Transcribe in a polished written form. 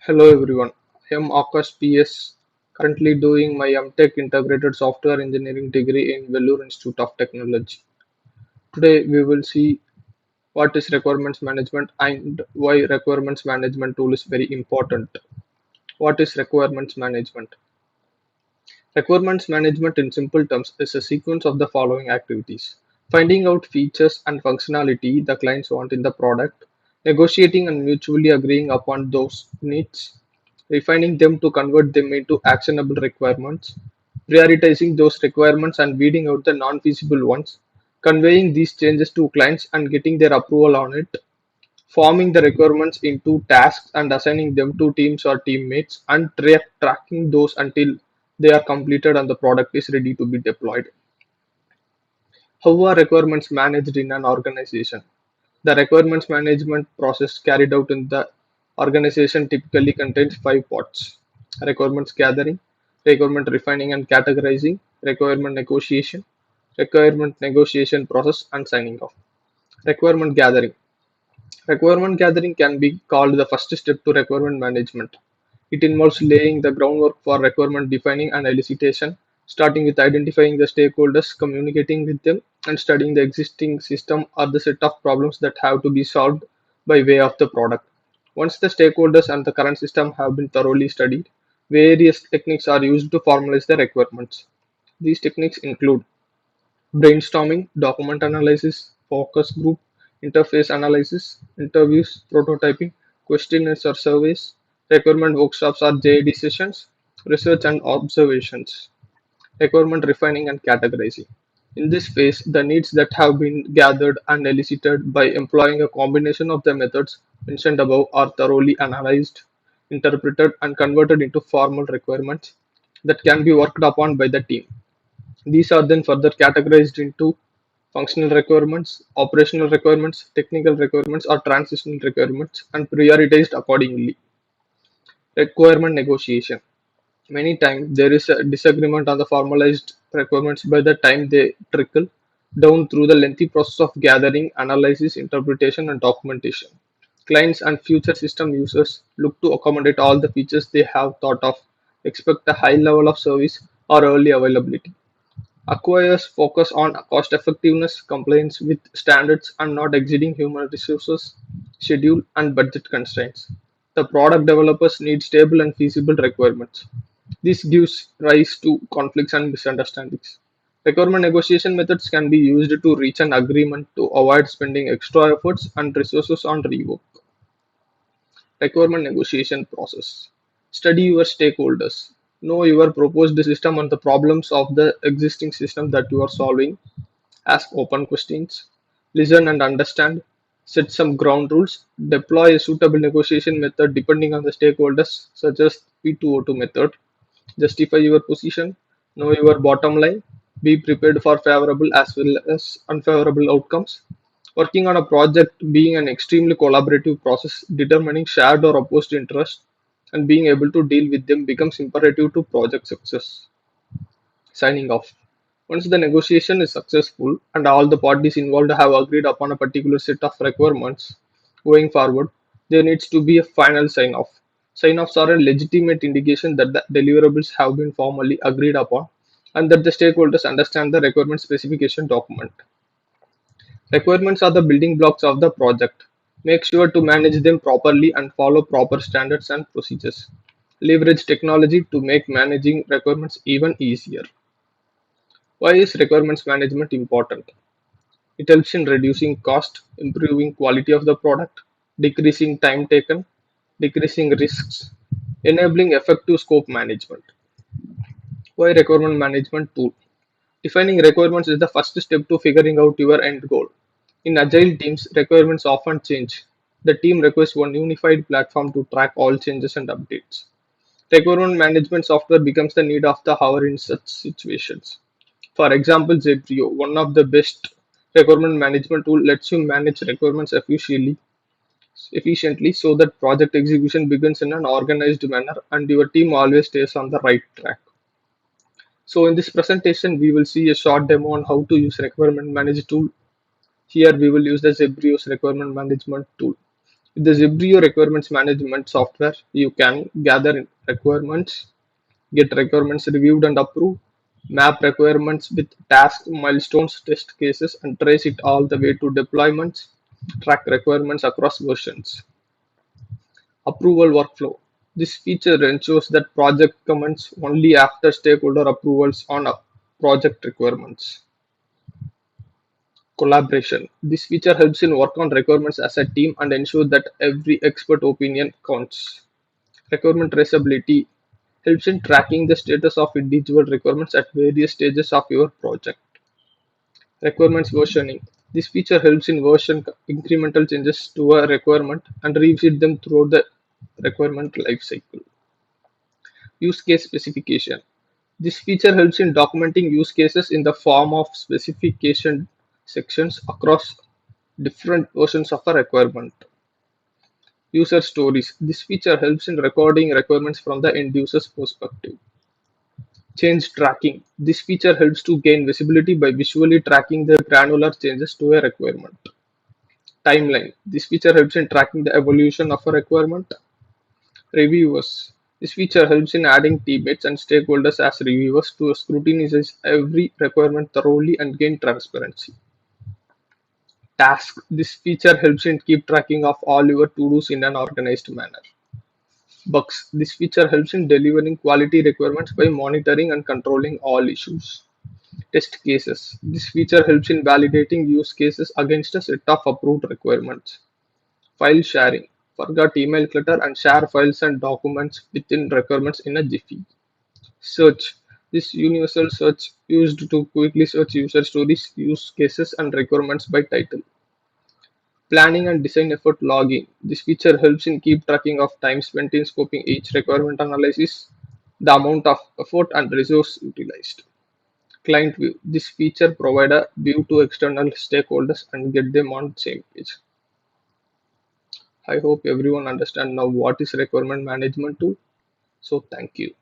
Hello everyone, I am Akash PS, currently doing my MTech Integrated Software Engineering degree in Vellore Institute of Technology. Today we will see what is requirements management and why requirements management tool is very important. What is requirements management? Requirements management in simple terms is a sequence of the following activities: finding out features and functionality the clients want in the product, negotiating and mutually agreeing upon those needs, refining them to convert them into actionable requirements, prioritizing those requirements and weeding out the non-feasible ones, conveying these changes to clients and getting their approval on it, forming the requirements into tasks and assigning them to teams or teammates, and tracking those until they are completed and the product is ready to be deployed. How are requirements managed in an organization? The requirements management process carried out in the organization typically contains five parts: requirements gathering, requirement refining and categorizing, requirement negotiation process, and signing off. Requirement gathering. Requirement gathering can be called the first step to requirement management. It involves laying the groundwork for requirement defining and elicitation, starting with identifying the stakeholders, communicating with them, and studying the existing system or the set of problems that have to be solved by way of the product. Once the stakeholders and the current system have been thoroughly studied, various techniques are used to formalize the requirements. These techniques include brainstorming, document analysis, focus group, interface analysis, interviews, prototyping, questionnaires or surveys, requirement workshops or JAD sessions, research and observations, requirement refining and categorizing. In this phase, the needs that have been gathered and elicited by employing a combination of the methods mentioned above are thoroughly analyzed, interpreted, and converted into formal requirements that can be worked upon by the team. These are then further categorized into functional requirements, operational requirements, technical requirements, or transitional requirements and prioritized accordingly. Requirement negotiation. Many times there is a disagreement on the formalized requirements by the time they trickle down through the lengthy process of gathering, analysis, interpretation, and documentation. Clients and future system users look to accommodate all the features they have thought of, expect a high level of service or early availability. Acquirers focus on cost effectiveness, compliance with standards, and not exceeding human resources, schedule, and budget constraints. The product developers need stable and feasible requirements. This gives rise to conflicts and misunderstandings. Requirement negotiation methods can be used to reach an agreement to avoid spending extra efforts and resources on rework. Requirement negotiation process. Study your stakeholders. Know your proposed system and the problems of the existing system that you are solving. Ask open questions. Listen and understand. Set some ground rules. Deploy a suitable negotiation method depending on the stakeholders, such as P2O2 method. Justify your position. Know your bottom line. Be prepared for favorable as well as unfavorable outcomes. Working on a project being an extremely collaborative process, determining shared or opposed interests and being able to deal with them becomes imperative to project success. Signing off. Once the negotiation is successful and all the parties involved have agreed upon a particular set of requirements going forward, there needs to be a final sign off. Sign offs are a legitimate indication that the deliverables have been formally agreed upon and that the stakeholders understand the requirement specification document. Requirements are the building blocks of the project. Make sure to manage them properly and follow proper standards and procedures. Leverage technology to make managing requirements even easier. Why is requirements management important? It helps in reducing cost, improving quality of the product, decreasing time taken, decreasing risks, enabling effective scope management. Why requirement management tool? Defining requirements is the first step to figuring out your end goal. In agile teams, requirements often change. The team requires one unified platform to track all changes and updates. Requirement management software becomes the need of the hour in such situations. For example, Zebrio, one of the best requirement management tool, lets you manage requirements efficiently so that project execution begins in an organized manner and your team always stays on the right track. So in this presentation, we will see a short demo on how to use requirement management tool. Here we will use the Zebrio's requirement management tool. With the Zebrio requirements management software, you can gather requirements, get requirements reviewed and approved, map requirements with tasks, milestones, test cases, and trace it all the way to deployments, track requirements across versions. Approval workflow. This feature ensures that project comments only after stakeholder approvals on project requirements. Collaboration. This feature helps in work on requirements as a team and ensures that every expert opinion counts. Requirement traceability helps in tracking the status of individual requirements at various stages of your project. Requirements versioning. This feature helps in version incremental changes to a requirement and revisit them throughout the requirement lifecycle. Use case specification. This feature helps in documenting use cases in the form of specification sections across different versions of a requirement. User stories. This feature helps in recording requirements from the end user's perspective. Change tracking. This feature helps to gain visibility by visually tracking the granular changes to a requirement. Timeline. This feature helps in tracking the evolution of a requirement. Reviewers. This feature helps in adding teammates and stakeholders as reviewers to scrutinize every requirement thoroughly and gain transparency. Task. This feature helps in keep tracking of all your to-dos in an organized manner. Bugs. This feature helps in delivering quality requirements by monitoring and controlling all issues. Test cases. This feature helps in validating use cases against a set of approved requirements. File sharing. Forgot email clutter and share files and documents within requirements in a jiffy. Search. This universal search used to quickly search user stories, use cases, and requirements by title. Planning and design effort logging. This feature helps in keep tracking of time spent in scoping each requirement analysis, the amount of effort and resource utilized. Client view. This feature provides a view to external stakeholders and get them on the same page. I hope everyone understand now what is requirement management tool. So thank you.